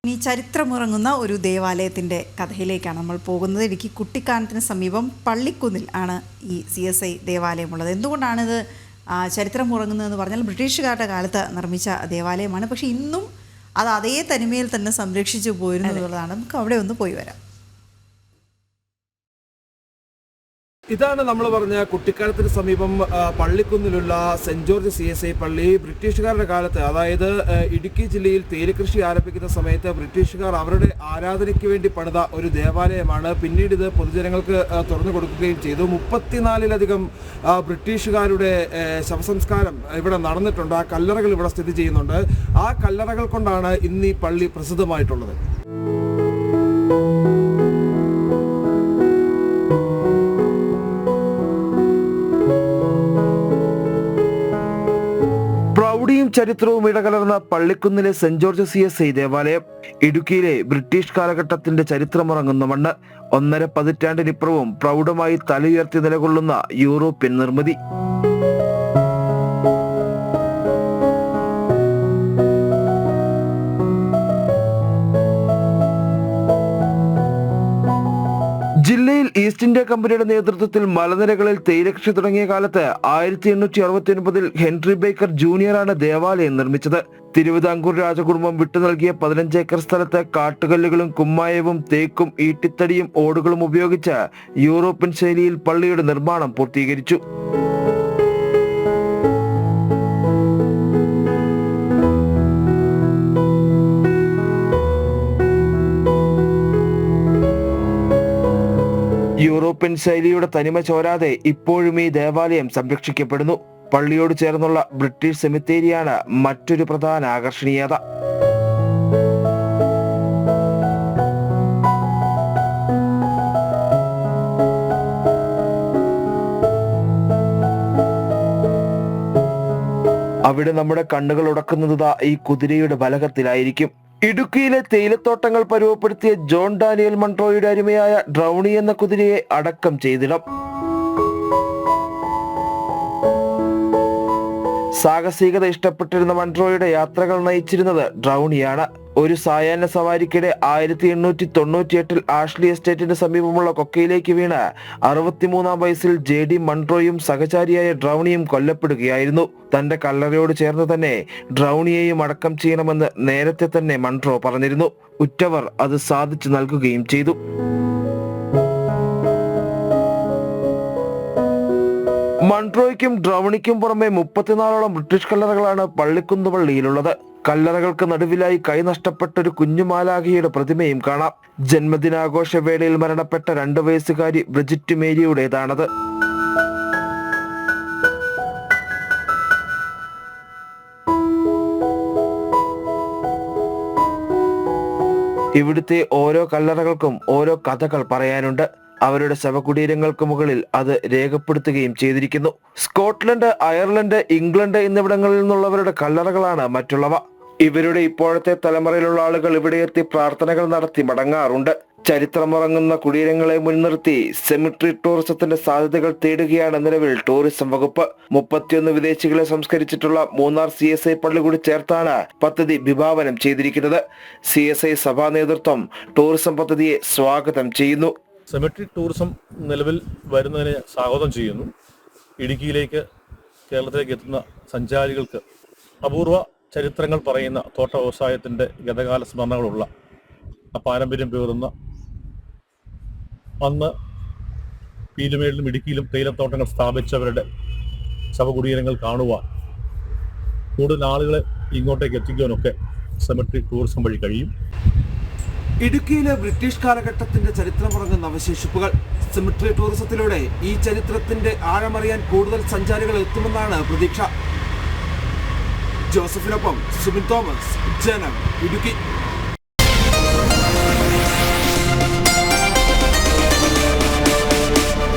ഈ ചരിത്രമുറങ്ങുന്ന ഒരു ദേവാലയത്തിൻ്റെ കഥയിലേക്കാണ് നമ്മൾ പോകുന്നത്. ഇടുക്കി കുട്ടിക്കാനത്തിന് സമീപം പള്ളിക്കുന്നിൽ ആണ് ഈ CSI ദേവാലയമുള്ളത്. എന്തുകൊണ്ടാണിത് ചരിത്രമുറങ്ങുന്നതെന്ന് പറഞ്ഞാൽ ബ്രിട്ടീഷുകാരുടെ കാലത്ത് നിർമ്മിച്ച ദേവാലയമാണ്. പക്ഷേ ഇന്നും അത് അതേ തനിമയിൽ തന്നെ സംരക്ഷിച്ചു പോയിരുന്നു എന്നുള്ളതാണ്. നമുക്ക് അവിടെ ഒന്ന് പോയി വരാം. ഇതാണ് നമ്മൾ പറഞ്ഞ കുട്ടിക്കാനത്തിന് സമീപം പള്ളിക്കുന്നിലുള്ള സെന്റ് ജോർജ് CSI പള്ളി. ബ്രിട്ടീഷുകാരുടെ കാലത്ത്, അതായത് ഇടുക്കി ജില്ലയിൽ തേയിലകൃഷി ആരംഭിക്കുന്ന സമയത്ത് ബ്രിട്ടീഷുകാർ അവരുടെ ആരാധനയ്ക്ക് വേണ്ടി പണിത ഒരു ദേവാലയമാണ്. പിന്നീട് ഇത് പൊതുജനങ്ങൾക്ക് തുറന്നു കൊടുക്കുകയും ചെയ്തു. 34-ലധികം ബ്രിട്ടീഷുകാരുടെ ശവസംസ്കാരം ഇവിടെ നടന്നിട്ടുണ്ട്. ആ കല്ലറകൾ ഇവിടെ സ്ഥിതി ചെയ്യുന്നുണ്ട്. ആ കല്ലറകൾ കൊണ്ടാണ് ഇന്ന് ഈ പള്ളി പ്രസിദ്ധമായിട്ടുള്ളത്. പ്രൗഢിയും ചരിത്രവും ഇടകലർന്ന പള്ളിക്കുന്നിലെ സെന്റ് ജോർജ് CSI ദേവാലയം ഇടുക്കിയിലെ ബ്രിട്ടീഷ് കാലഘട്ടത്തിന്റെ ചരിത്രമുറങ്ങുന്ന മണ്ണ്. 1.5 പതിറ്റാണ്ടിനിപ്പുറവും പ്രൗഢമായി തലയുയർത്തി നിലകൊള്ളുന്ന യൂറോപ്യൻ നിർമ്മിതി. ജില്ലയിൽ ഈസ്റ്റ് ഇന്ത്യ കമ്പനിയുടെ നേതൃത്വത്തിൽ മലനിരകളിൽ തേയിലകൃഷി തുടങ്ങിയ കാലത്ത് 1869-ൽ ഹെൻറി ബേക്കർ ജൂനിയറാണ് ദേവാലയം നിർമ്മിച്ചത്. തിരുവിതാംകൂർ രാജകുടുംബം വിട്ടു നൽകിയ 15 ഏക്കർ സ്ഥലത്ത് കാട്ടുകല്ലുകളും കുമ്മായവും തേക്കും ഈട്ടിത്തടിയും ഓടുകളും ഉപയോഗിച്ച് യൂറോപ്യൻ ശൈലിയിൽ പള്ളിയുടെ നിർമ്മാണം പൂർത്തീകരിച്ചു. യൂറോപ്യൻ ശൈലിയുടെ തനിമ ചോരാതെ ഇപ്പോഴും ഈ ദേവാലയം സംരക്ഷിക്കപ്പെടുന്നു. പള്ളിയോട് ചേർന്നുള്ള ബ്രിട്ടീഷ് സെമിത്തേരിയാണ് മറ്റൊരു പ്രധാന ആകർഷണീയത. അവിടെ നമ്മുടെ കണ്ണുകൾ ഉടക്കുന്നത് ഈ കുതിരയുടെ ബലകത്തിലായിരിക്കും. ഇടുക്കിയിലെ തേയിലത്തോട്ടങ്ങൾ പരുവപ്പെടുത്തിയ ജോൺ ഡാനിയൽ മൺട്രോയുടെ അരുമയായ ഡ്രൗണി എന്ന കുതിരയെ അടക്കം ചെയ്തിടം. സാഹസികത ഇഷ്ടപ്പെട്ടിരുന്ന മൺട്രോയുടെ യാത്രകൾ നയിച്ചിരുന്നത് ഡ്രൗണിയാണ്. ഒരു സായാഹ്ന സവാരിക്കിടെ 1898-ൽ ആഷ്ലി എസ്റ്റേറ്റിന് സമീപമുള്ള കൊക്കയിലേക്ക് വീണ് 63-ാം വയസ്സിൽ JD മൺട്രോയും സഹചാരിയായ ഡ്രൗണിയും കൊല്ലപ്പെടുകയായിരുന്നു. തന്റെ കല്ലറയോട് ചേർന്ന് തന്നെ ഡ്രൗണിയെയും അടക്കം ചെയ്യണമെന്ന് നേരത്തെ തന്നെ മൺട്രോ പറഞ്ഞിരുന്നു. ഉറ്റവർ അത് സാധിച്ചു നൽകുകയും ചെയ്തു. മൺട്രോയ്ക്കും ഡ്രൗണിക്കും പുറമെ 34ഓളം ബ്രിട്ടീഷ് കല്ലറകളാണ് പള്ളിക്കുന്ന് പള്ളിയിലുള്ളത്. കല്ലറകൾക്ക് നടുവിലായി കൈ നഷ്ടപ്പെട്ട ഒരു കുഞ്ഞുമാലാഖയുടെ പ്രതിമയും കാണാം. ജന്മദിനാഘോഷ വേളയിൽ മരണപ്പെട്ട 2 വയസ്സുകാരി ബ്രിജിറ്റ് മേരിയുടേതാണത്. ഇവിടുത്തെ ഓരോ കല്ലറകൾക്കും ഓരോ കഥകൾ പറയാനുണ്ട്. അവരുടെ ശവകുടീരങ്ങൾക്ക് മുകളിൽ അത് രേഖപ്പെടുത്തുകയും ചെയ്തിരിക്കുന്നു. സ്കോട്ട്ലൻഡ്, അയർലൻഡ്, ഇംഗ്ലണ്ട് എന്നിവിടങ്ങളിൽ നിന്നുള്ളവരുടെ കല്ലറകളാണ് മറ്റുള്ളവ. ഇവരുടെ ഇപ്പോഴത്തെ തലമുറയിലുള്ള ആളുകൾ ഇവിടെ എത്തി പ്രാർത്ഥനകൾ നടത്തി മടങ്ങാറുണ്ട്. ചരിത്രമുറങ്ങുന്ന കുടീരങ്ങളെ മുൻനിർത്തി സെമിട്രി ടൂറിസത്തിന്റെ സാധ്യതകൾ തേടുകയാണ് നിലവിൽ ടൂറിസം വകുപ്പ്. 31 വിദേശികളെ സംസ്കരിച്ചിട്ടുള്ള മൂന്നാർ CSI പള്ളി കൂടി ചേർത്താണ് പദ്ധതി വിഭാവനം ചെയ്തിരിക്കുന്നത്. CSI സഭാ നേതൃത്വം ടൂറിസം പദ്ധതിയെ സ്വാഗതം ചെയ്യുന്നു. സെമിട്രി ടൂറിസം നിലവിൽ വരുന്നതിനെ സ്വാഗതം ചെയ്യുന്നു. ഇടുക്കിയിലേക്ക്, കേരളത്തിലേക്ക് എത്തുന്ന സഞ്ചാരികൾക്ക് അപൂർവ ചരിത്രങ്ങൾ പറയുന്ന തോട്ട വ്യവസായത്തിൻ്റെ ഗതകാല സ്മരണകളുള്ള പാരമ്പര്യം പേറുന്ന, അന്ന് പീരുമേടിലും ഇടുക്കിയിലും തേയിലത്തോട്ടങ്ങൾ സ്ഥാപിച്ചവരുടെ ശവകുടീരങ്ങൾ കാണുവാൻ, കൂടുതൽ ആളുകളെ ഇങ്ങോട്ടേക്ക് എത്തിക്കുവാനൊക്കെ സെമിട്രി ടൂറിസം വഴി കഴിയും. ഇടുക്കിയിലെ ബ്രിട്ടീഷ് കാലഘട്ടത്തിന്റെ ചരിത്രമുറങ്ങുന്ന അവശേഷിപ്പുകൾ. സെമിട്രി ടൂറിസത്തിലൂടെ ഈ ചരിത്രത്തിന്റെ ആഴമറിയാൻ കൂടുതൽ സഞ്ചാരികൾ എത്തുമെന്നാണ് പ്രതീക്ഷ. ജോസഫിനൊപ്പം സുബിൻ തോമസ്, ജനം, ഇടുക്കി.